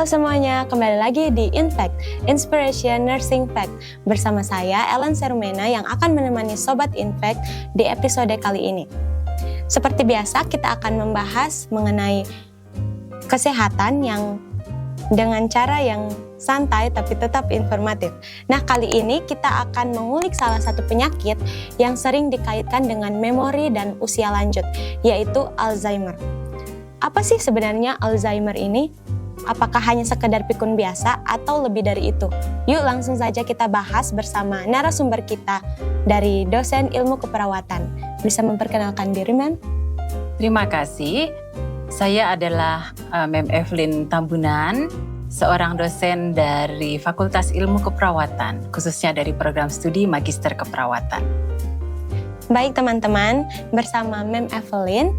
semuanya, kembali lagi di Infact, Inspiration Nursing Fact. Bersama saya, Ellen Serumena yang akan menemani Sobat Infact di episode kali ini. Seperti biasa, kita akan membahas mengenai kesehatan yang dengan cara yang santai tapi tetap informatif. Nah, kali ini kita akan mengulik salah satu penyakit yang sering dikaitkan dengan memori dan usia lanjut, yaitu Alzheimer. Apa sih sebenarnya Alzheimer ini? Apakah hanya sekedar pikun biasa atau lebih dari itu? Yuk langsung saja kita bahas bersama narasumber kita dari dosen ilmu keperawatan. Bisa memperkenalkan diri, Mem? Terima kasih. Saya adalah Mem Evelyn Tambunan, seorang dosen dari Fakultas Ilmu Keperawatan, khususnya dari program studi Magister Keperawatan. Baik teman-teman, bersama Mem Evelyn,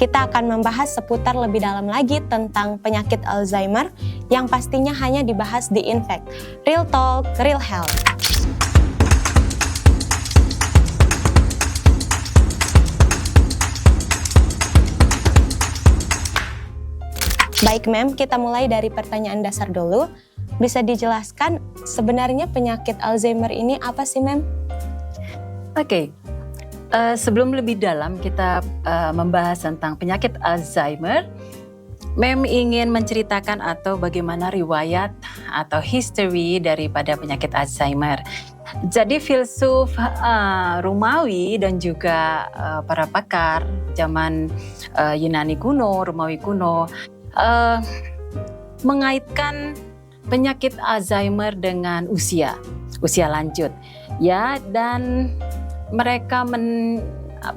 kita akan membahas seputar lebih dalam lagi tentang penyakit Alzheimer yang pastinya hanya dibahas di Infact. Real Talk, Real Health. Baik Mem, kita mulai dari pertanyaan dasar dulu. Bisa dijelaskan sebenarnya penyakit Alzheimer ini apa sih Mem? Oke. Sebelum lebih dalam kita membahas tentang penyakit Alzheimer, Mem ingin menceritakan atau bagaimana riwayat atau history daripada penyakit Alzheimer. Jadi filsuf Romawi dan juga para pakar zaman Yunani kuno, Romawi kuno mengaitkan penyakit Alzheimer dengan usia lanjut, ya, dan mereka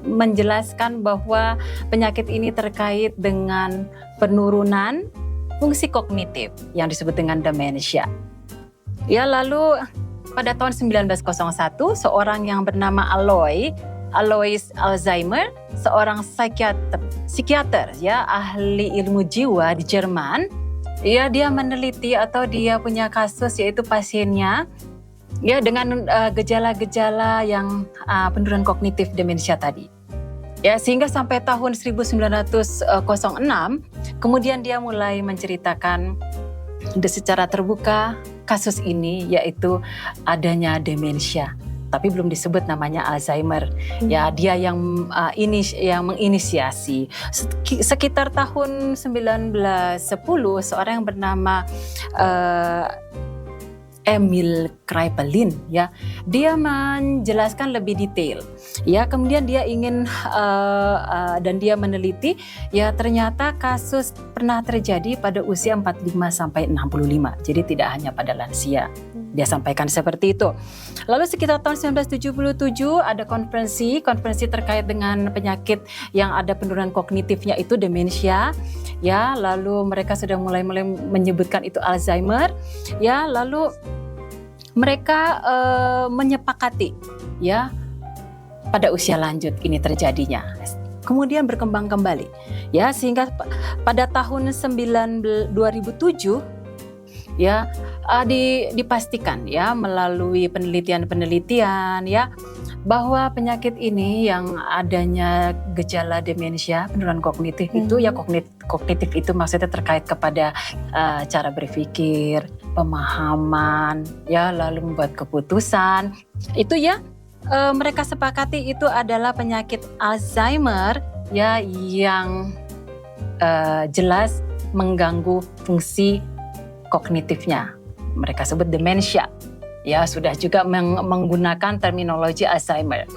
menjelaskan bahwa penyakit ini terkait dengan penurunan fungsi kognitif yang disebut dengan demensia. Ya, lalu pada tahun 1901 seorang yang bernama Alois Alzheimer, seorang psikiater ya, ahli ilmu jiwa di Jerman, ya, dia meneliti atau dia punya kasus yaitu pasiennya ya dengan gejala-gejala yang penurunan kognitif demensia tadi. Ya, sehingga sampai tahun 1906 kemudian dia mulai menceritakan secara terbuka kasus ini, yaitu adanya demensia. Tapi belum disebut namanya Alzheimer. Ya, dia yang menginisiasi. Sekitar tahun 1910 seorang yang bernama Emil Kraepelin, ya, dia menjelaskan lebih detail, ya. Kemudian dia ingin dan dia meneliti, ya, ternyata kasus pernah terjadi pada usia 45 sampai 65. Jadi tidak hanya pada lansia. Dia sampaikan seperti itu. Lalu sekitar tahun 1977 ada konferensi terkait dengan penyakit yang ada penurunan kognitifnya itu demensia, ya. Lalu mereka sudah mulai menyebutkan itu Alzheimer, ya. Lalu mereka menyepakati, ya, pada usia lanjut ini terjadinya. Kemudian berkembang kembali, ya, sehingga pada tahun 2007 ya dipastikan, ya, melalui penelitian ya, bahwa penyakit ini yang adanya gejala demensia, penurunan kognitif itu, ya, kognitif itu maksudnya terkait kepada cara berpikir, pemahaman, ya, lalu membuat keputusan. Itu, ya, mereka sepakati itu adalah penyakit Alzheimer, ya, yang jelas mengganggu fungsi kognitifnya. Mereka sebut demensia. Ya, sudah juga menggunakan terminologi Alzheimer.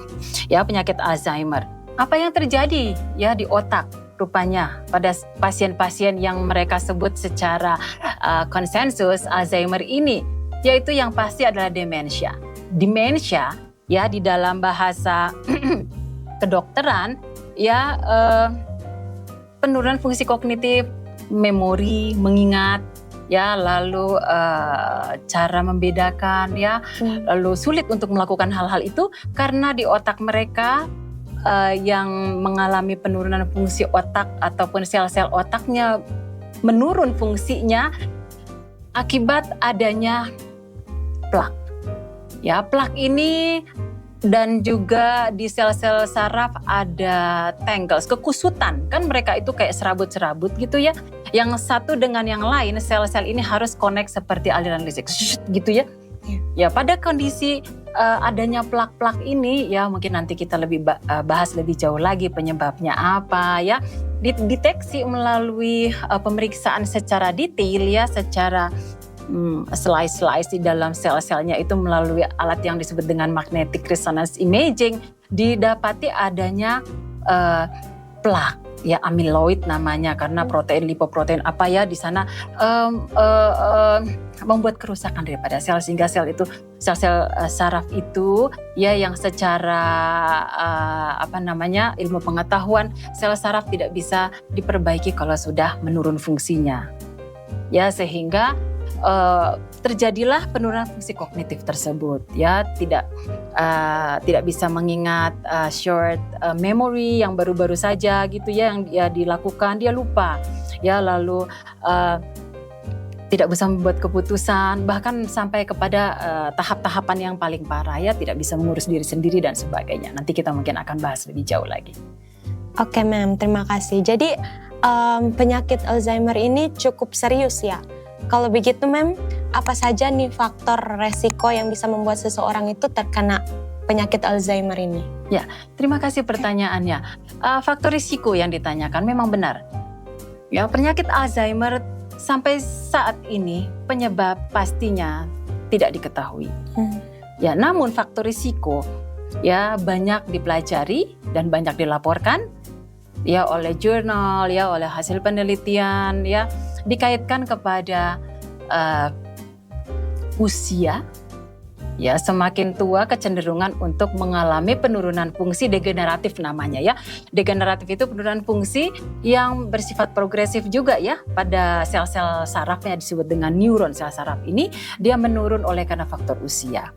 Ya, penyakit Alzheimer. Apa yang terjadi, ya, di otak rupanya pada pasien-pasien yang mereka sebut secara konsensus Alzheimer ini, yaitu yang pasti adalah demensia. Demensia, ya, di dalam bahasa kedokteran, ya, penurunan fungsi kognitif, memori, mengingat, ya, lalu cara membedakan, ya, lalu sulit untuk melakukan hal-hal itu karena di otak mereka yang mengalami penurunan fungsi otak ataupun sel-sel otaknya menurun fungsinya akibat adanya plak. Ya, plak ini Dan juga di sel-sel saraf ada tangles, kekusutan. Kan mereka itu kayak serabut-serabut gitu ya. Yang satu dengan yang lain, sel-sel ini harus connect seperti aliran listrik, gitu ya. Ya, pada kondisi adanya plak-plak ini, ya mungkin nanti kita lebih bahas lebih jauh lagi penyebabnya apa ya. Dideteksi melalui pemeriksaan secara detail ya, secara slice di dalam sel-selnya itu melalui alat yang disebut dengan magnetic resonance imaging, didapati adanya plak ya, amyloid namanya, karena protein lipoprotein apa ya di sana membuat kerusakan daripada sel, sehingga sel-sel saraf itu ya yang secara ilmu pengetahuan sel saraf tidak bisa diperbaiki kalau sudah menurun fungsinya ya, sehingga terjadilah penurunan fungsi kognitif tersebut ya, tidak bisa mengingat short memory yang baru-baru saja gitu ya, yang dia dilakukan dia lupa ya, lalu tidak bisa membuat keputusan, bahkan sampai kepada tahap-tahapan yang paling parah ya, tidak bisa mengurus diri sendiri dan sebagainya. Nanti kita mungkin akan bahas lebih jauh lagi. Oke, Ma'am, terima kasih. Jadi penyakit Alzheimer ini cukup serius ya. Kalau begitu, Ma'am, apa saja nih faktor resiko yang bisa membuat seseorang itu terkena penyakit Alzheimer ini? Ya, terima kasih pertanyaannya. Faktor risiko yang ditanyakan memang benar. Ya, penyakit Alzheimer sampai saat ini penyebab pastinya tidak diketahui. Ya, namun faktor risiko ya banyak dipelajari dan banyak dilaporkan ya oleh jurnal ya, oleh hasil penelitian ya, dikaitkan kepada usia ya, semakin tua kecenderungan untuk mengalami penurunan fungsi degeneratif namanya ya. Degeneratif itu penurunan fungsi yang bersifat progresif juga ya, pada sel-sel sarafnya disebut dengan neuron. Sel saraf ini dia menurun oleh karena faktor usia.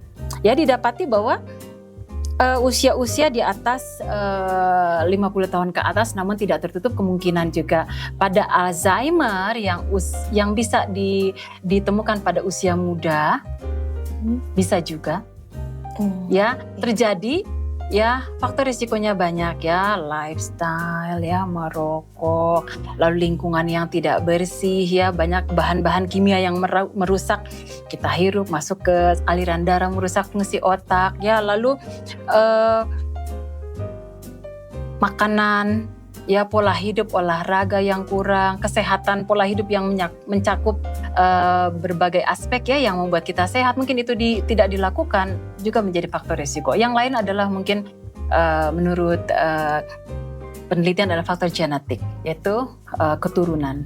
Ya, didapati bahwa usia-usia di atas 50 tahun ke atas, namun tidak tertutup kemungkinan juga pada Alzheimer yang bisa ditemukan pada usia muda, bisa juga ya terjadi ya. Faktor risikonya banyak ya, lifestyle ya, merokok, lalu lingkungan yang tidak bersih ya, banyak bahan-bahan kimia yang merusak kita hirup, masuk ke aliran darah, merusak fungsi otak ya, lalu makanan ya, pola hidup, olahraga yang kurang, kesehatan pola hidup yang mencakup berbagai aspek ya yang membuat kita sehat, mungkin itu tidak dilakukan juga menjadi faktor risiko. Yang lain adalah mungkin menurut penelitian adalah faktor genetik, yaitu keturunan.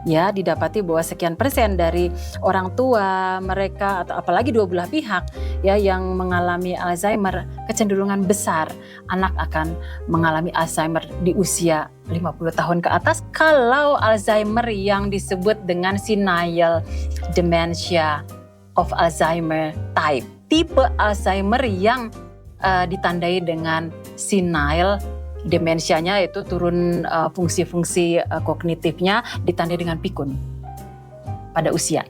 Ya, didapati bahwa sekian persen dari orang tua mereka atau apalagi dua belah pihak ya yang mengalami Alzheimer, kecenderungan besar anak akan mengalami Alzheimer di usia 50 tahun ke atas. Kalau Alzheimer yang disebut dengan senile dementia of Alzheimer type, tipe Alzheimer yang ditandai dengan senile demensianya, itu turun fungsi-fungsi kognitifnya, ditandai dengan pikun pada usia.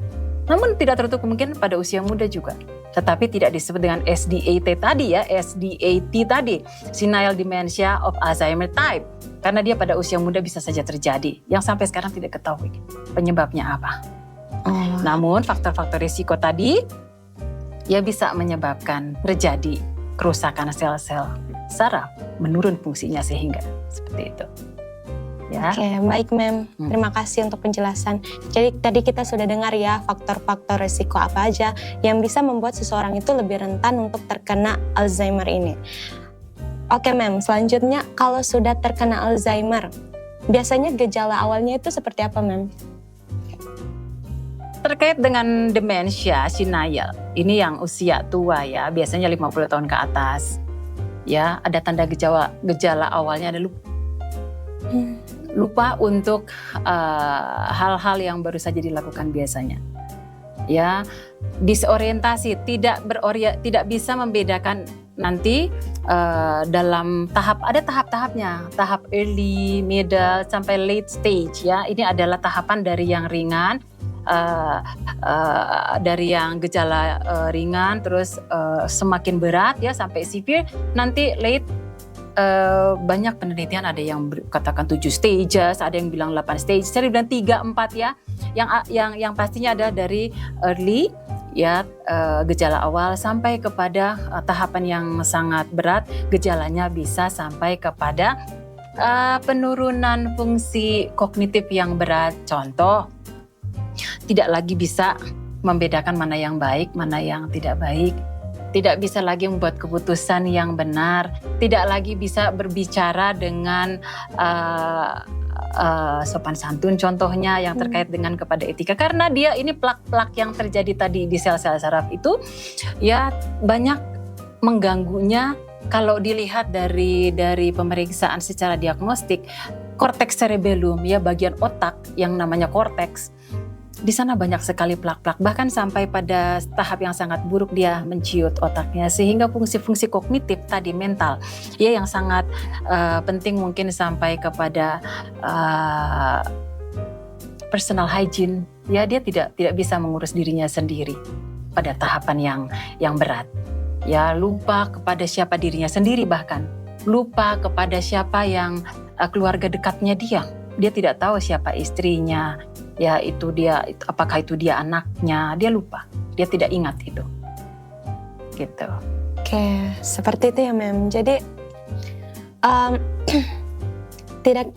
Namun tidak tertutup kemungkinan pada usia muda juga. Tetapi tidak disebut dengan SDAT tadi ya, SDAT tadi, senile dementia of Alzheimer type. Karena dia pada usia muda bisa saja terjadi, yang sampai sekarang tidak ketahui penyebabnya apa. Namun faktor-faktor risiko tadi ya bisa menyebabkan terjadi kerusakan sel-sel saraf, menurun fungsinya sehingga seperti itu. Ya. Oke, baik, Ma'am. Terima kasih untuk penjelasan. Jadi tadi kita sudah dengar ya faktor-faktor risiko apa aja yang bisa membuat seseorang itu lebih rentan untuk terkena Alzheimer ini. Oke, Ma'am, selanjutnya kalau sudah terkena Alzheimer, biasanya gejala awalnya itu seperti apa, Ma'am? Terkait dengan demensia senile, ini yang usia tua ya, biasanya 50 tahun ke atas. Ya, ada tanda gejala awalnya ada lupa untuk hal-hal yang baru saja dilakukan biasanya. Ya, disorientasi, tidak bisa membedakan nanti dalam ada tahap-tahapnya, tahap early, middle sampai late stage ya. Ini adalah tahapan dari yang ringan dari yang gejala ringan terus semakin berat ya sampai severe, nanti late. Banyak penelitian ada yang katakan 7 stages, ada yang bilang 8 stage, saya bilang 3, 4 ya. Yang pastinya ada dari early ya gejala awal sampai kepada tahapan yang sangat berat, gejalanya bisa sampai kepada penurunan fungsi kognitif yang berat. Contoh, tidak lagi bisa membedakan mana yang baik, mana yang tidak baik. Tidak bisa lagi membuat keputusan yang benar, tidak lagi bisa berbicara dengan sopan santun contohnya yang terkait dengan kepada etika, karena dia ini plak-plak yang terjadi tadi di sel-sel saraf itu ya banyak mengganggunya. Kalau dilihat dari pemeriksaan secara diagnostik, korteks cerebellum ya bagian otak yang namanya korteks, di sana banyak sekali plak-plak, bahkan sampai pada tahap yang sangat buruk dia menciut otaknya, sehingga fungsi-fungsi kognitif tadi mental ya yang sangat penting mungkin sampai kepada personal hygiene ya, dia tidak bisa mengurus dirinya sendiri pada tahapan yang berat ya, lupa kepada siapa dirinya sendiri, bahkan lupa kepada siapa yang keluarga dekatnya dia tidak tahu siapa istrinya. Ya itu dia, apakah itu dia anaknya, dia lupa, dia tidak ingat itu, gitu. Oke, seperti itu ya Mem. Jadi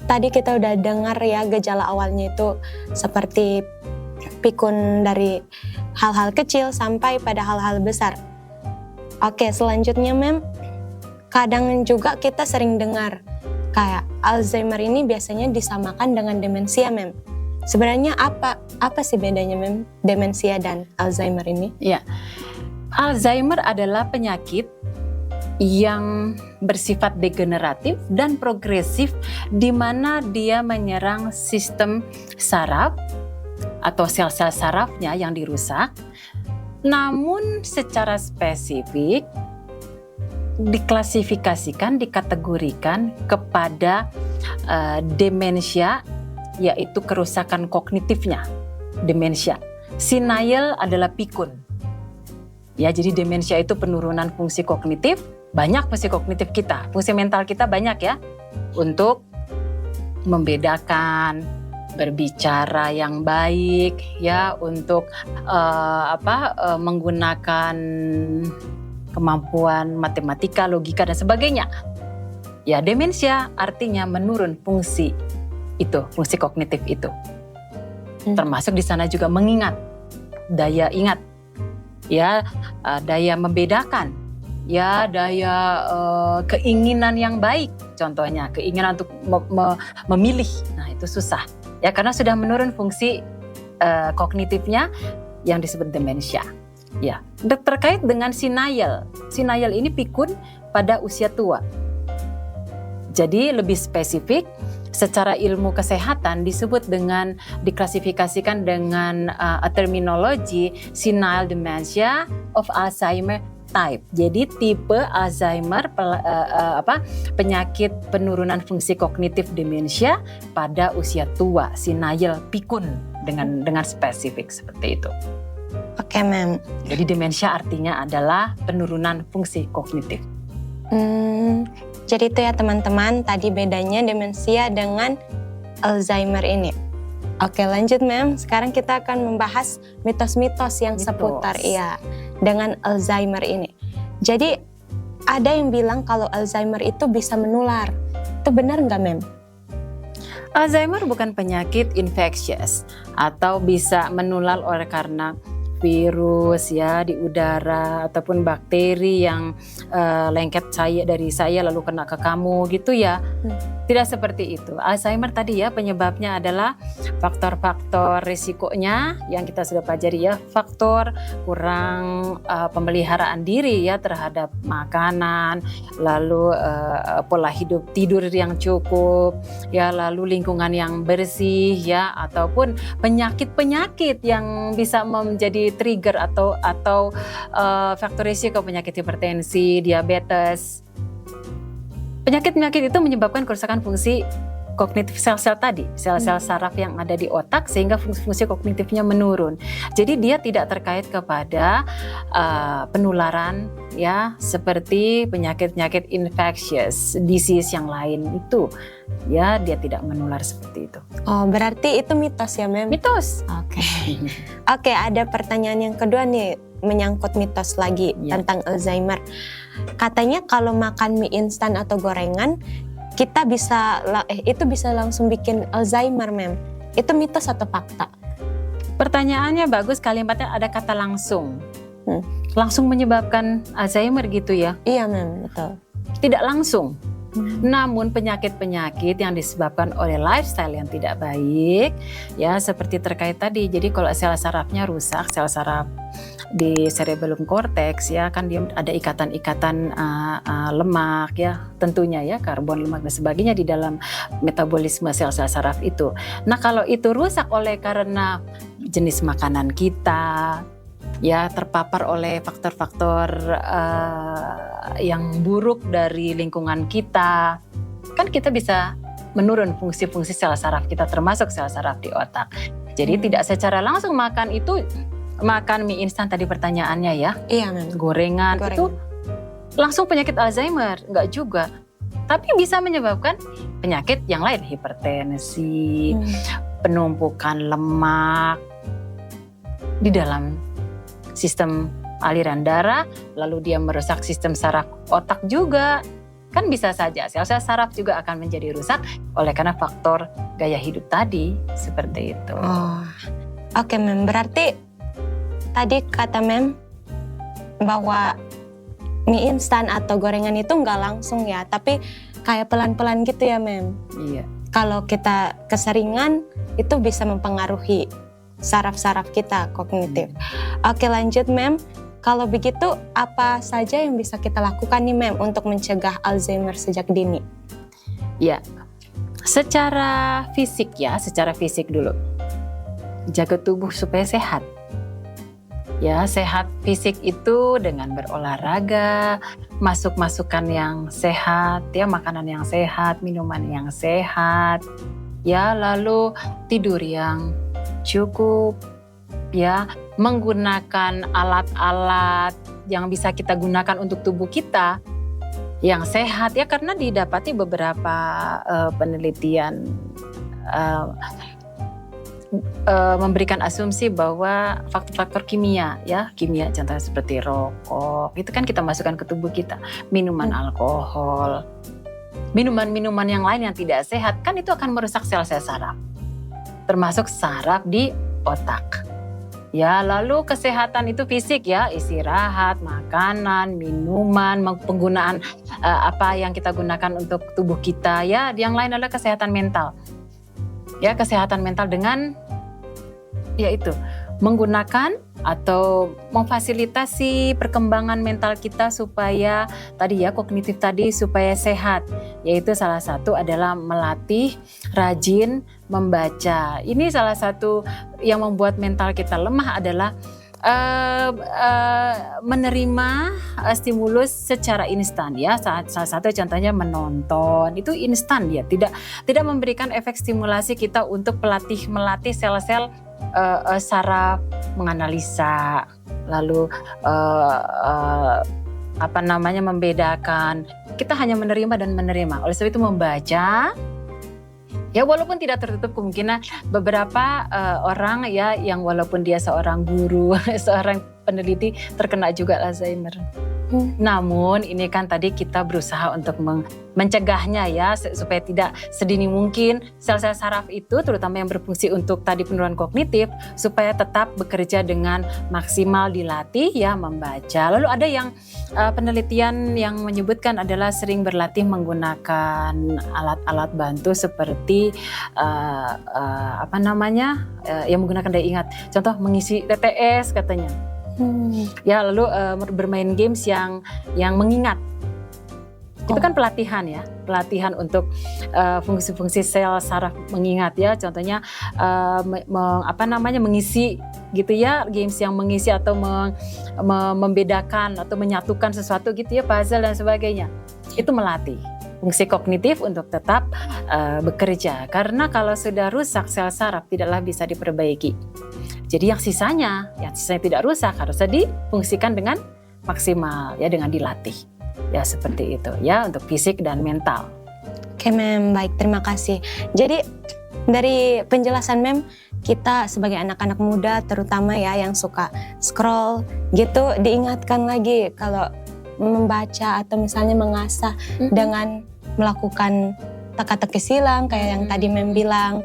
tadi kita udah dengar ya gejala awalnya itu seperti pikun dari hal-hal kecil sampai pada hal-hal besar. Oke, selanjutnya Mem, kadang juga kita sering dengar kayak Alzheimer ini biasanya disamakan dengan demensia Mem. Sebenarnya apa sih bedanya Mem, demensia dan Alzheimer ini? Ya, Alzheimer adalah penyakit yang bersifat degeneratif dan progresif, di mana dia menyerang sistem saraf atau sel-sel sarafnya yang dirusak. Namun secara spesifik diklasifikasikan, dikategorikan kepada demensia, yaitu kerusakan kognitifnya, demensia. Senile adalah pikun. Ya, jadi demensia itu penurunan fungsi kognitif, banyak fungsi kognitif kita, fungsi mental kita banyak ya, untuk membedakan, berbicara yang baik, ya, untuk menggunakan kemampuan matematika, logika dan sebagainya. Ya, demensia artinya menurun fungsi itu, fungsi kognitif itu. Termasuk di sana juga mengingat, daya ingat, ya, daya membedakan, ya, daya keinginan yang baik, contohnya keinginan untuk memilih. Nah, itu susah, ya, karena sudah menurun fungsi kognitifnya yang disebut demensia. Ya, terkait dengan senile. Senile ini pikun pada usia tua. Jadi lebih spesifik, secara ilmu kesehatan disebut dengan, diklasifikasikan dengan terminologi senile dementia of Alzheimer type. Jadi tipe Alzheimer, penyakit penurunan fungsi kognitif demensia pada usia tua, senile pikun dengan spesifik seperti itu. Oke Mem. Jadi demensia artinya adalah penurunan fungsi kognitif. Jadi itu ya teman-teman, tadi bedanya demensia dengan Alzheimer ini. Oke, lanjut Mem. Sekarang kita akan membahas mitos-mitos yang seputar dengan Alzheimer ini. Jadi ada yang bilang kalau Alzheimer itu bisa menular. Itu benar nggak Mem? Alzheimer bukan penyakit infectious atau bisa menular oleh karena virus ya di udara ataupun bakteri yang lengket dari saya lalu kena ke kamu gitu ya. Tidak seperti itu. Alzheimer tadi ya penyebabnya adalah faktor-faktor risikonya yang kita sudah pelajari ya, faktor kurang pemeliharaan diri ya terhadap makanan, lalu pola hidup tidur yang cukup ya, lalu lingkungan yang bersih ya, ataupun penyakit-penyakit yang bisa menjadi trigger atau faktor risiko penyakit hipertensi, diabetes. Penyakit-penyakit itu menyebabkan kerusakan fungsi kognitif sel-sel tadi, sel-sel saraf yang ada di otak, sehingga fungsi-fungsi kognitifnya menurun. Jadi dia tidak terkait kepada penularan ya, seperti penyakit-penyakit infectious disease yang lain itu. Ya, dia tidak menular seperti itu. Oh, berarti itu mitos ya, Mem? Mitos. Oke. Oke, ada pertanyaan yang kedua nih, menyangkut mitos lagi tentang Alzheimer. Katanya kalau makan mie instan atau gorengan, itu bisa langsung bikin Alzheimer, Mem. Itu mitos atau fakta? Pertanyaannya bagus, kalimatnya ada kata langsung. Langsung menyebabkan Alzheimer gitu ya? Iya, Mem, betul. Tidak langsung. Namun penyakit-penyakit yang disebabkan oleh lifestyle yang tidak baik, ya seperti terkait tadi. Jadi kalau sel sarafnya rusak, sel saraf di cerebellum cortex ya kan dia ada ikatan-ikatan lemak ya, tentunya ya karbon, lemak dan sebagainya di dalam metabolisme sel-sel saraf itu. Nah kalau itu rusak oleh karena jenis makanan kita, ya terpapar oleh faktor-faktor yang buruk dari lingkungan kita, kan kita bisa menurun fungsi-fungsi sel saraf kita termasuk sel saraf di otak. Jadi tidak secara langsung makan mie instan tadi pertanyaannya ya. Iya, Mem. Gorengan itu langsung penyakit Alzheimer, enggak juga. Tapi bisa menyebabkan penyakit yang lain, hipertensi, penumpukan lemak di dalam sistem aliran darah, lalu dia merusak sistem saraf otak juga. Kan bisa saja sel-sel saraf juga akan menjadi rusak oleh karena faktor gaya hidup tadi, seperti itu. Oh. Oke, Mem. Berarti tadi kata Mem bahwa mie instan atau gorengan itu nggak langsung ya, tapi kayak pelan-pelan gitu ya, Mem. Iya. Kalau kita keseringan itu bisa mempengaruhi saraf-saraf kita kognitif. Oke, lanjut, Mem. Kalau begitu apa saja yang bisa kita lakukan nih, Mem, untuk mencegah Alzheimer sejak dini? Ya, secara fisik dulu. Jaga tubuh supaya sehat. Ya, sehat fisik itu dengan berolahraga, masuk-masukan yang sehat, ya makanan yang sehat, minuman yang sehat, ya lalu tidur yang cukup, ya menggunakan alat-alat yang bisa kita gunakan untuk tubuh kita yang sehat ya, karena didapati beberapa penelitian memberikan asumsi bahwa faktor-faktor kimia contohnya seperti rokok itu kan kita masukkan ke tubuh kita, minuman alkohol, minuman-minuman yang lain yang tidak sehat kan itu akan merusak sel-sel saraf, termasuk saraf di otak. Ya, lalu kesehatan itu fisik ya, istirahat, makanan, minuman, penggunaan apa yang kita gunakan untuk tubuh kita ya. Yang lain adalah kesehatan mental. Ya, kesehatan mental dengan yaitu menggunakan atau memfasilitasi perkembangan mental kita supaya tadi ya kognitif tadi supaya sehat, yaitu salah satu adalah melatih rajin membaca. Ini salah satu yang membuat mental kita lemah adalah menerima stimulus secara instan ya. Salah satu contohnya menonton itu instan ya, tidak memberikan efek stimulasi kita untuk melatih sel-sel saraf menganalisa, lalu membedakan. Kita hanya menerima dan menerima. Oleh sebab itu membaca ya, walaupun tidak tertutup kemungkinan beberapa orang ya yang walaupun dia seorang guru, seorang peneliti terkena juga Alzheimer. Namun ini kan tadi kita berusaha untuk mencegahnya ya supaya tidak sedini mungkin sel-sel saraf itu terutama yang berfungsi untuk tadi penurunan kognitif supaya tetap bekerja dengan maksimal, dilatih ya membaca. Lalu ada yang penelitian yang menyebutkan adalah sering berlatih menggunakan alat-alat bantu seperti yang menggunakan daya ingat. Contoh mengisi TTS katanya. Ya, lalu bermain games yang mengingat. Itu kan pelatihan ya, pelatihan untuk fungsi-fungsi sel saraf mengingat ya. Contohnya mengisi gitu ya, games yang mengisi atau membedakan atau menyatukan sesuatu gitu ya, puzzle dan sebagainya. Itu melatih. fungsi kognitif untuk tetap bekerja. Karena kalau sudah rusak sel saraf tidaklah bisa diperbaiki. Jadi yang sisanya tidak rusak harusnya difungsikan dengan maksimal ya, dengan dilatih. Ya seperti itu ya untuk fisik dan mental. Oke Mem, baik, terima kasih. Jadi dari penjelasan Mem, kita sebagai anak-anak muda terutama ya yang suka scroll gitu, diingatkan lagi kalau membaca atau misalnya mengasah dengan melakukan teka-teki silang kayak yang tadi Mem bilang,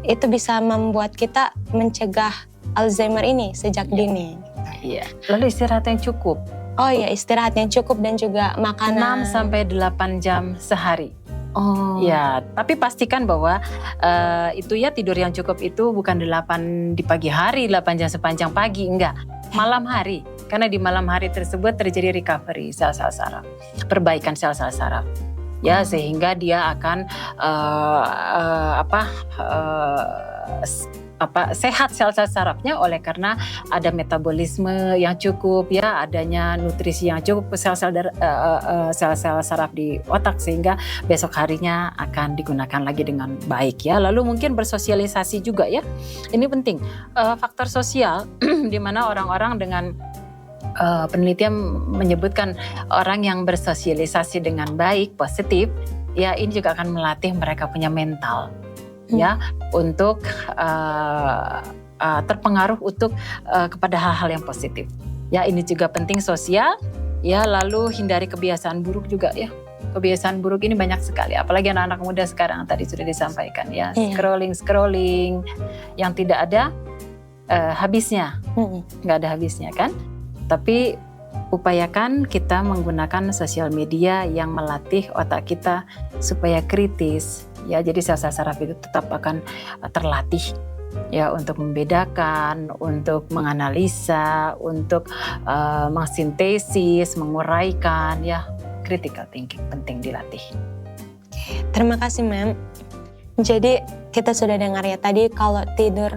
itu bisa membuat kita mencegah Alzheimer ini sejak dini. Iya. Lalu istirahat yang cukup. Oh iya, istirahat yang cukup dan juga makanan 6-8 jam sehari. Oh. Ya, tapi pastikan bahwa itu ya tidur yang cukup itu bukan 8 di pagi hari, 8 jam sepanjang pagi, enggak. Malam hari. Karena di malam hari tersebut terjadi recovery sel-sel saraf, perbaikan sel-sel saraf. Ya, sehingga dia akan sehat sel-sel sarafnya oleh karena ada metabolisme yang cukup ya, adanya nutrisi yang cukup sel-sel saraf di otak sehingga besok harinya akan digunakan lagi dengan baik ya. Lalu mungkin bersosialisasi juga ya. Ini penting. Faktor sosial di mana orang-orang dengan penelitian menyebutkan orang yang bersosialisasi dengan baik, positif, ya ini juga akan melatih mereka punya mental. Ya, untuk terpengaruh kepada hal-hal yang positif. Ya, ini juga penting sosial. Ya, lalu hindari kebiasaan buruk juga ya. Kebiasaan buruk ini banyak sekali, apalagi anak-anak muda sekarang tadi sudah disampaikan ya. Scrolling yang tidak ada habisnya, nggak ada habisnya kan. Tapi upayakan kita menggunakan sosial media yang melatih otak kita supaya kritis. Ya, jadi sel-sel saraf itu tetap akan terlatih ya untuk membedakan, untuk menganalisa, untuk mengsintesis, menguraikan ya. Critical thinking penting dilatih. Terima kasih Mem. Jadi kita sudah dengar ya tadi kalau tidur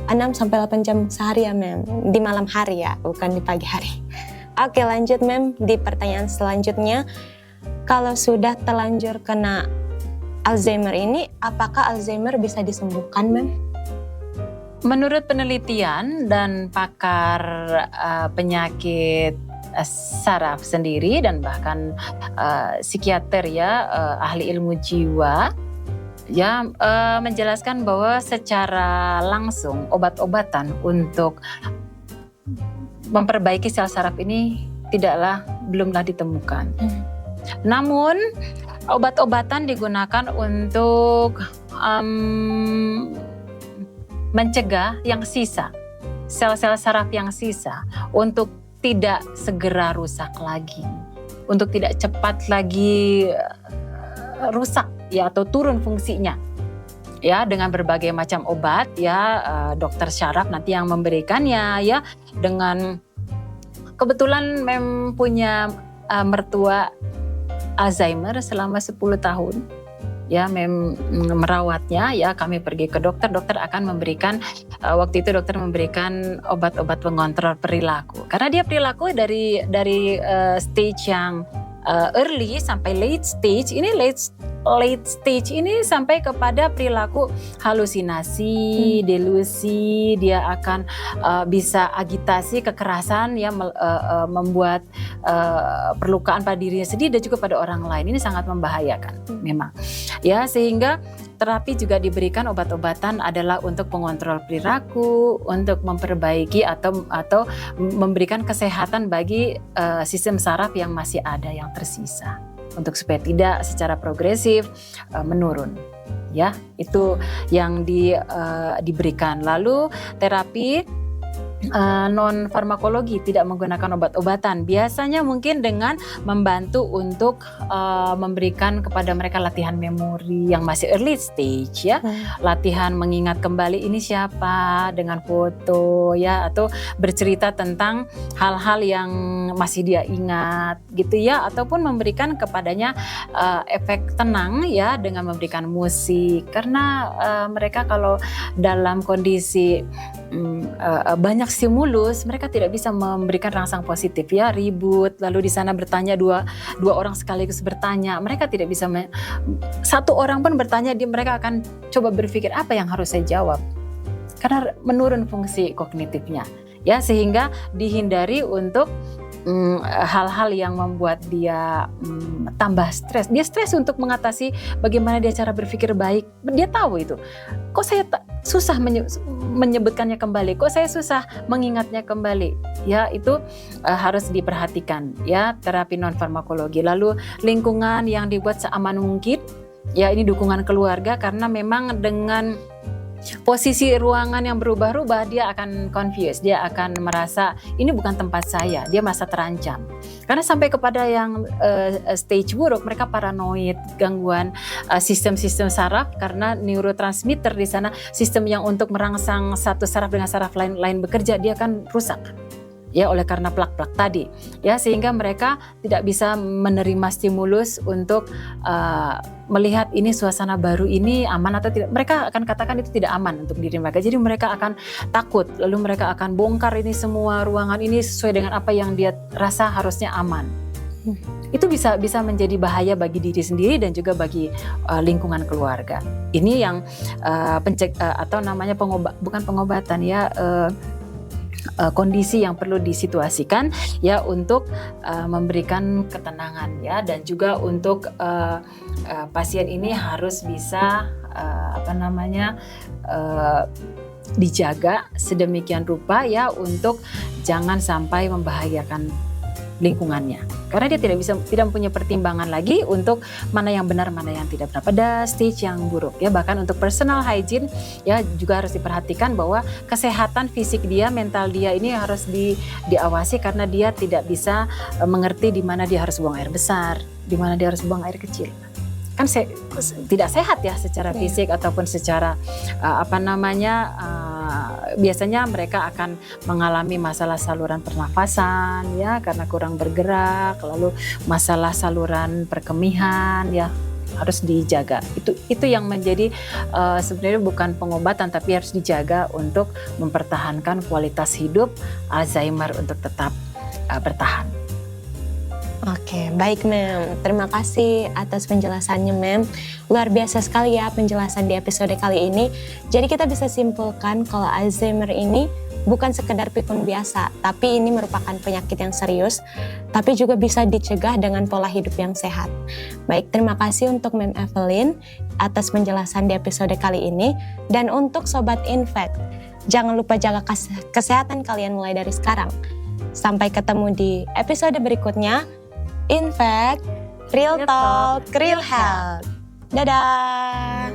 6-8 jam sehari ya Mem, di malam hari ya, bukan di pagi hari. Oke, lanjut Mem di pertanyaan selanjutnya. Kalau sudah terlanjur kena Alzheimer ini, apakah Alzheimer bisa disembuhkan, Mem? Menurut penelitian dan pakar penyakit saraf sendiri dan bahkan psikiater ya, ahli ilmu jiwa, ya menjelaskan bahwa secara langsung obat-obatan untuk memperbaiki sel saraf ini belumlah ditemukan. Namun obat-obatan digunakan untuk mencegah yang sisa, sel-sel saraf yang sisa untuk tidak segera rusak lagi, untuk tidak cepat lagi rusak ya atau turun fungsinya. Ya, dengan berbagai macam obat ya, dokter syaraf nanti yang memberikannya ya, dengan kebetulan Mem punya mertua Alzheimer selama 10 tahun. Ya, merawatnya ya, kami pergi ke dokter akan memberikan waktu itu dokter memberikan obat-obat pengontrol perilaku. Karena dia perilaku dari stage yang early sampai late stage. Ini late stage ini sampai kepada perilaku halusinasi, delusi, dia akan bisa agitasi, kekerasan ya, membuat perlukaan pada dirinya sendiri dan juga pada orang lain. Ini sangat membahayakan memang. Ya, sehingga terapi juga diberikan obat-obatan adalah untuk pengontrol perilaku, untuk memperbaiki atau memberikan kesehatan bagi sistem saraf yang masih ada yang tersisa, untuk supaya tidak secara progresif menurun. Ya, itu yang diberikan. Lalu terapi non farmakologi, tidak menggunakan obat-obatan, biasanya mungkin dengan membantu untuk memberikan kepada mereka latihan memori yang masih early stage ya, latihan mengingat kembali ini siapa dengan foto ya, atau bercerita tentang hal-hal yang masih dia ingat gitu ya, ataupun memberikan kepadanya efek tenang ya dengan memberikan musik, karena mereka kalau dalam kondisi banyak banyak stimulus, mereka tidak bisa memberikan rangsang positif ya, ribut, lalu di sana bertanya dua orang sekaligus bertanya, mereka tidak bisa satu orang pun bertanya, mereka akan coba berpikir apa yang harus saya jawab, karena menurun fungsi kognitifnya ya, sehingga dihindari untuk hal-hal yang membuat dia tambah stres. Dia stres untuk mengatasi bagaimana dia cara berpikir baik. Dia tahu itu. Kok saya susah menyebutkannya kembali? Kok saya susah mengingatnya kembali? Ya, itu harus diperhatikan ya, terapi non farmakologi. Lalu lingkungan yang dibuat seaman mungkin. Ya, ini dukungan keluarga, karena memang dengan posisi ruangan yang berubah-ubah dia akan confused, dia akan merasa ini bukan tempat saya, dia merasa terancam. Karena sampai kepada yang stage buruk, mereka paranoid, gangguan sistem-sistem saraf, karena neurotransmitter di sana, sistem yang untuk merangsang satu saraf dengan saraf lain bekerja, dia akan rusak. Ya, oleh karena plak-plak tadi ya, sehingga mereka tidak bisa menerima stimulus untuk melihat ini suasana baru ini aman atau tidak. Mereka akan katakan itu tidak aman untuk diri mereka, jadi mereka akan takut, lalu mereka akan bongkar ini semua ruangan ini sesuai dengan apa yang dia rasa harusnya aman. Itu bisa menjadi bahaya bagi diri sendiri dan juga bagi lingkungan keluarga. Ini yang atau namanya bukan pengobatan ya, kondisi yang perlu disituasikan ya, untuk memberikan ketenangan ya, dan juga untuk pasien ini harus bisa dijaga sedemikian rupa ya, untuk jangan sampai membahayakan lingkungannya, karena dia tidak mempunyai pertimbangan lagi untuk mana yang benar mana yang tidak benar pada stage yang buruk ya. Bahkan untuk personal hygiene ya juga harus diperhatikan, bahwa kesehatan fisik dia, mental dia ini harus diawasi, karena dia tidak bisa mengerti di mana dia harus buang air besar, di mana dia harus buang air kecil. Kan tidak sehat ya secara fisik ataupun secara biasanya mereka akan mengalami masalah saluran pernafasan ya, karena kurang bergerak, lalu masalah saluran perkemihan ya, harus dijaga. Itu yang menjadi sebenarnya bukan pengobatan, tapi harus dijaga untuk mempertahankan kualitas hidup Alzheimer untuk tetap bertahan. Oke, baik Mem. Terima kasih atas penjelasannya Mem. Luar biasa sekali ya penjelasan di episode kali ini. Jadi kita bisa simpulkan kalau Alzheimer ini bukan sekedar pikun biasa, tapi ini merupakan penyakit yang serius, tapi juga bisa dicegah dengan pola hidup yang sehat. Baik, terima kasih untuk Mem Evelyn atas penjelasan di episode kali ini. Dan untuk Sobat Infect, jangan lupa jaga kesehatan kalian mulai dari sekarang. Sampai ketemu di episode berikutnya. Infect, Real Talk, Real Health. Dadah!